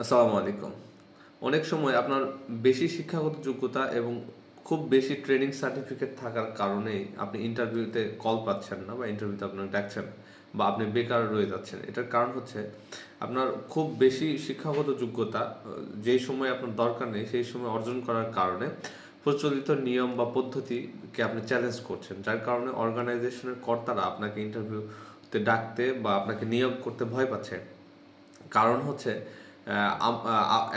আসসালামু আলাইকুম। অনেক সময় আপনার বেশি শিক্ষাগত যোগ্যতা এবং খুব বেশি ট্রেনিং সার্টিফিকেট থাকার কারণেই আপনি ইন্টারভিউতে কল পাচ্ছেন না বা ইন্টারভিউতে আপনাকে ডাকছেন না বা আপনি বেকার রয়ে যাচ্ছেন। এটার কারণ হচ্ছে আপনার খুব বেশি শিক্ষাগত যোগ্যতা যেই সময় আপনার দরকার নেই সেই সময় অর্জন করার কারণে প্রচলিত নিয়ম বা পদ্ধতিকে আপনি চ্যালেঞ্জ করছেন, যার কারণে অর্গানাইজেশনের কর্তারা আপনাকে ইন্টারভিউতে ডাকতে বা আপনাকে নিয়োগ করতে ভয় পাচ্ছে। কারণ হচ্ছে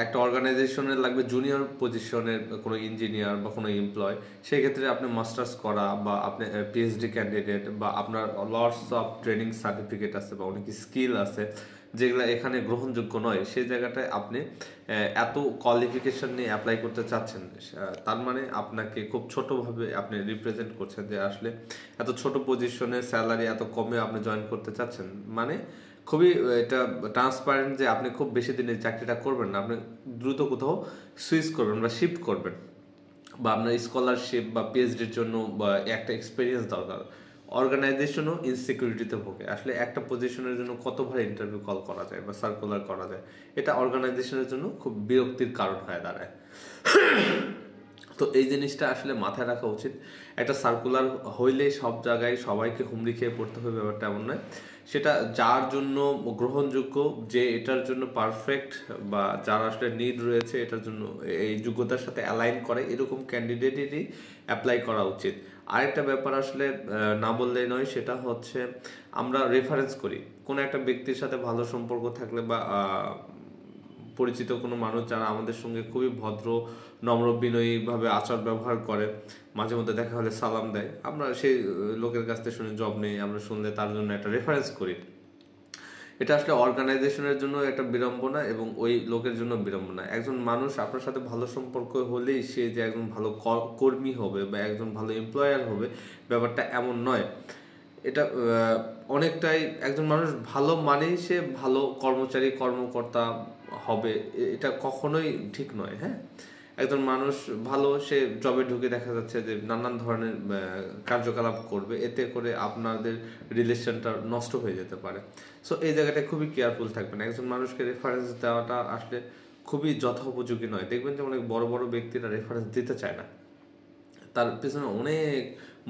একটা অর্গানাইজেশনের লাগবে জুনিয়র পজিশনের কোনো ইঞ্জিনিয়ার বা কোনো এমপ্লয়। সেক্ষেত্রে আপনি মাস্টার্স করা বা আপনি পিএইচডি ক্যান্ডিডেট বা আপনার লটস অফ ট্রেনিং সার্টিফিকেট আছে বা অনেক স্কিল আছে যেগুলো এখানে গ্রহণযোগ্য নয়, সেই জায়গাটায় আপনি এত কোয়ালিফিকেশন নিয়ে অ্যাপ্লাই করতে চাচ্ছেন। তার মানে আপনাকে খুব ছোটোভাবে আপনি রিপ্রেজেন্ট করছেন যে আসলে এত ছোট পজিশনে স্যালারি এত কমে আপনি জয়েন করতে চাচ্ছেন। মানে খুবই এটা ট্রান্সপারেন্ট যে আপনি খুব বেশি দিনের চাকরিটা করবেন না, আপনি দ্রুত কোথাও সুইচ করবেন বা শিফট করবেন, বা আপনার স্কলারশিপ বা পিএইচডির জন্য বা একটা এক্সপিরিয়েন্স দরকার। অর্গানাইজেশনও ইনসিকিউরিটিতে ভোগে। আসলে একটা পজিশনের জন্য কতবার ইন্টারভিউ কল করা যায় বা সার্কুলার করা যায়, এটা অর্গানাইজেশনের জন্য খুব বিরক্তির কারণ হয়ে দাঁড়ায়। তো এই জিনিসটা আসলে মাথায় রাখা উচিত। একটা সার্কুলার হইলেই সব জায়গায় সবাইকে হুমড়ি খেয়ে পড়তে হবে, ব্যাপারটা এমন নয়। সেটা যার জন্য গ্রহণযোগ্য, যে এটার জন্য পারফেক্ট বা যার আসলে নিড রয়েছে এটার জন্য, এই যোগ্যতার সাথে অ্যালাইন করে এরকম ক্যান্ডিডেটেরই অ্যাপ্লাই করা উচিত। আরেকটা ব্যাপার আসলে না বললেই নয়, সেটা হচ্ছে আমরা রেফারেন্স করি কোনো একটা ব্যক্তির সাথে। ভালো সম্পর্ক থাকলে বা পরিচিত কোনো মানুষ যারা আমাদের সঙ্গে খুবই ভদ্র, নম্র, বিনয়ীভাবে আচার ব্যবহার করে, মাঝে মধ্যে দেখা হলে সালাম দেয়, আমরা সেই লোকের কাছ থেকে শুনে জব নেই, আমরা শুনলে তার জন্য একটা রেফারেন্স করি। এটা আসলে অর্গানাইজেশনের জন্য একটা বিড়ম্বনা এবং ওই লোকের জন্য বিড়ম্বনা। একজন মানুষ আপনার সাথে ভালো সম্পর্ক হলেই সে যে একজন ভালো কর্মী হবে বা একজন ভালো এমপ্লয়ার হবে, ব্যাপারটা এমন নয়। এটা অনেকটাই একজন মানুষ ভালো মানেই সে ভালো কর্মচারী কর্মকর্তা হবে, এটা কখনোই ঠিক নয়। হ্যাঁ, একজন মানুষ ভালো, সে জবে ঢুকে দেখা যাচ্ছে যে নানান ধরনের কার্যকলাপ করবে, এতে করে আপনাদের রিলেশনটা নষ্ট হয়ে যেতে পারে। সো এই জায়গাটা খুবই কেয়ারফুল থাকবেন। একজন মানুষকে রেফারেন্স দেওয়াটা আসলে খুবই যথোপযোগী নয়। দেখবেন যে অনেক বড় বড় ব্যক্তিরা রেফারেন্স দিতে চায় না, তার পিছনে অনেক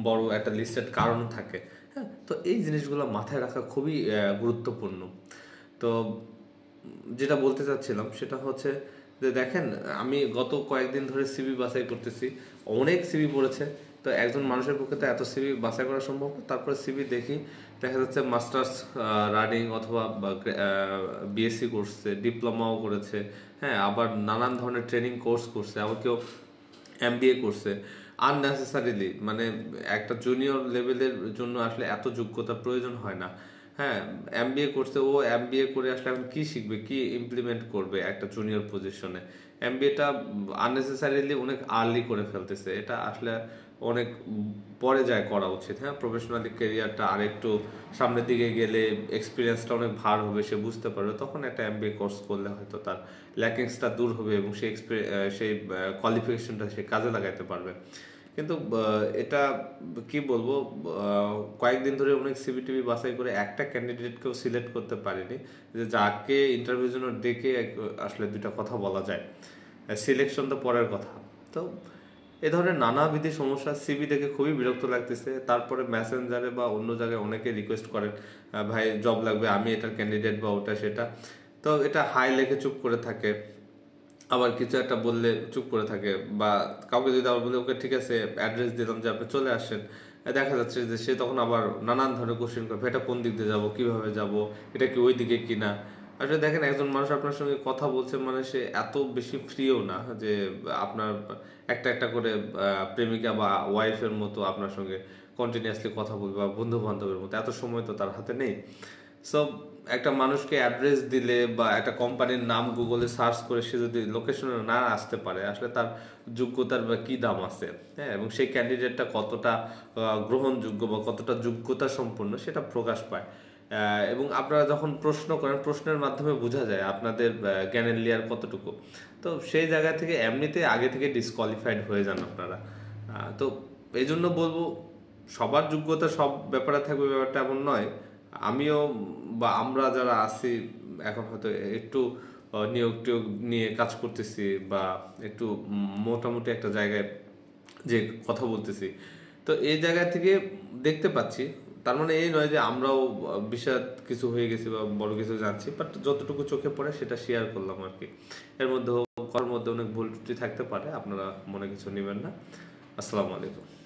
বড় একটা লিস্টেড কারণ থাকে। হ্যাঁ, তো এই জিনিসগুলো মাথায় রাখা খুবই গুরুত্বপূর্ণ। তো যেটা বলতে চাচ্ছিলাম সেটা হচ্ছে যে দেখেন, আমি গত কয়েকদিন ধরে সিভি বাছাই করতেছি, অনেক সিভি পড়েছে। তো একজন মানুষের পক্ষে তো এত সিভি বাছাই করা সম্ভব না। তারপরে সিভি দেখি, দেখা যাচ্ছে মাস্টার্স রানিং অথবা বিএসসি করছে, ডিপ্লোমাও করেছে, হ্যাঁ, আবার নানান ধরনের ট্রেনিং কোর্স করছে, আবার কেউ এমবিএ করছে। আননেসেসারিলি, মানে একটা জুনিয়র লেভেলের জন্য আসলে এত যোগ্যতা প্রয়োজন হয় না। হ্যাঁ, এমবিএ করছে, ও এমবিএ করে আসলে এখন কি শিখবে, কি ইমপ্লিমেন্ট করবে একটা জুনিয়র পজিশনে? এমবিএটা আননেসেসারিলি অনেক আর্লি করে ফেলতেছে। এটা আসলে অনেক পরে যায় করা উচিত। হ্যাঁ, প্রফেশনালি ক্যারিয়ারটা আরেকটু সামনের দিকে গেলে এক্সপিরিয়েন্সটা অনেক ভার হবে, সে বুঝতে পারবে, তখন একটা এমবিএ কোর্স করলে হয়তো তার ল্যাকিংসটা দূর হবে এবং সেই কোয়ালিফিকেশনটা সে কাজে লাগাইতে পারবে। কিন্তু এটা কি বলবো, কয়েকদিন ধরে অনেক সিভিটিভি বাছাই করে একটা ক্যান্ডিডেটকেও সিলেক্ট করতে পারিনি, যে যাকে ইন্টারভিউর জন্য ডেকে আসলে দুইটা কথা বলা যায়। সিলেকশন তো পরের কথা। তো এ ধরনের নানাবিধি সমস্যা, সিভি দেখে খুবই বিরক্ত লাগতেছে। তারপরে মেসেঞ্জারে বা অন্য জায়গায় অনেকে রিকোয়েস্ট করেন, ভাই জব লাগবে, আমি এটার ক্যান্ডিডেট বা ওটা সেটা। তো এটা হাই লেখে চুপ করে থাকে, আবার কিছু একটা বললে চুপ করে থাকে, বা কাউকে যদি আবার বলে ওকে ঠিক আছে অ্যাড্রেস দিলাম যে আপনি চলে আসেন, দেখা যাচ্ছে যে সে তখন আবার নানান ধরনের কোশ্চেন করবে, এটা কোন দিক দিয়ে যাবো, কিভাবে যাব, এটা কি ওই দিকে কিনা। আসলে দেখেন, একজন মানুষ আপনার সঙ্গে কথা বলছে মানে সে এত বেশি ফ্রিও না যে আপনার একটা একটা করে প্রেমিকা বা ওয়াইফের মতো আপনার সঙ্গে কন্টিনিউয়াসলি কথা বলবে, বা বন্ধু বান্ধবের মতো এত সময় তো তার হাতে নেই। সো একটা মানুষকে অ্যাড্রেস দিলে বা একটা কোম্পানির নাম গুগলে সার্চ করে সে যদি লোকেশনে না আসতে পারে, আসলে তার যোগ্যতার বা কি দাম আছে? হ্যাঁ, এবং সেই ক্যান্ডিডেটটা কতটা গ্রহণযোগ্য বা কতটা যোগ্যতা সম্পন্ন সেটা প্রকাশ পায়। এবং আপনারা যখন প্রশ্ন করেন, প্রশ্নের মাধ্যমে বোঝা যায় আপনাদের জ্ঞানের লেয়ার কতটুকু। তো সেই জায়গা থেকে এমনিতে আগে থেকে ডিসকোয়ালিফাইড হয়ে যান আপনারা। তো এই জন্য বলবো, সবার যোগ্যতা সব ব্যাপারে থাকবে, ব্যাপারটা এমন নয়। আমিও বা আমরা যারা আছি এখন হয়তো একটু নিয়োগ টিয়োগ নিয়ে কাজ করতেছি বা একটু মোটামুটি একটা জায়গায় যে কথা বলতেছি, তো এই জায়গা থেকে দেখতে পাচ্ছি। তার মানে এই নয় যে আমরাও বিশাল কিছু হয়ে গেছি বা বড় কিছু জানছি, বাট যতটুকু চোখে পড়ে সেটা শেয়ার করলাম আর কি। এর মধ্যে করার মধ্যে অনেক ভুল ত্রুটি থাকতে পারে, আপনারা মনে কিছু নেবেন না। আসসালামু আলাইকুম।